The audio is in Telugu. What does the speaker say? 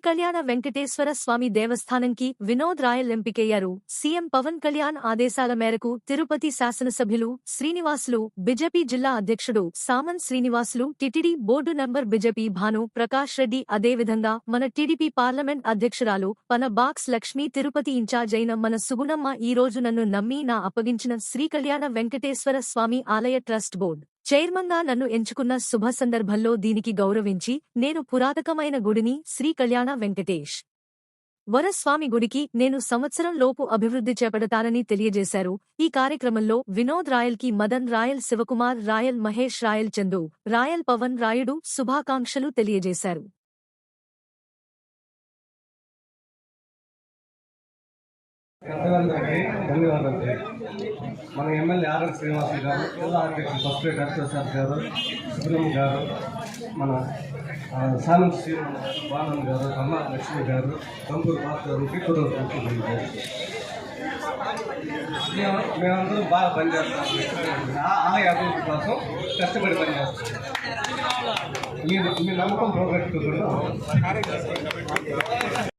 కళ్యాణ వెంకటేశ్వర స్వామి దేవస్థానంకి వినోద్ రాయల్ ఎంపికయ్యారు. సీఎం పవన్ కళ్యాణ్ ఆదేశాల మేరకు తిరుపతి శాసనసభ్యులు శ్రీనివాసులు, బీజేపీ జిల్లా అధ్యక్షుడు Samanth Srinivasulu, TTD board member BJP Bhanu Prakash Reddy, అదేవిధంగా మన టీడీపీ పార్లమెంట్ అధ్యక్షురాలు పన బాక్స్ లక్ష్మి, తిరుపతి ఇన్ఛార్జ్ అయిన మన సుగుణమ్మ ఈ రోజు నన్ను నమ్మి నా అప్పగించిన శ్రీ కళ్యాణ వెంకటేశ్వర స్వామి ఆలయ ట్రస్ట్ బోర్డ్ చైర్మన్గా నన్ను ఎంచుకున్న శుభ సందర్భంలో దీనికి గౌరవించి నేను పురాతకమైన గుడిని శ్రీ కళ్యాణ వెంకటేశ్ వరస్వామి గుడికి నేను సంవత్సరం లోపు అభివృద్ధి చేపడతానని తెలియజేశారు. ఈ కార్యక్రమంలో వినోద్ రాయల్ కి మదన్ రాయల్, శివకుమార్ రాయల్, మహేష్ రాయల్, చందు రాయల్, పవన్ రాయుడు శుభాకాంక్షలు తెలియజేశారు. మన ఎమ్మెల్యే ఆర్ఎన్ శ్రీనివాస్ గారు, జిల్లా అధ్యక్షులు ఫస్ట్ హర్షసాద్ గారు, సుబ్రహ్మ గారు, మన సామంత్ శ్రీనివాస్ బాలన్ గారు, అమ్మ లక్ష్మి గారు, కంపూరు బాస్ గారు, కిట్టూరు గారు, మేమందరం బాగా పనిచేస్తాం. ఆలయ అభివృద్ధి కోసం కష్టపడి పనిచేస్తాం. మీ నమ్మకం ప్రోగ్రెస్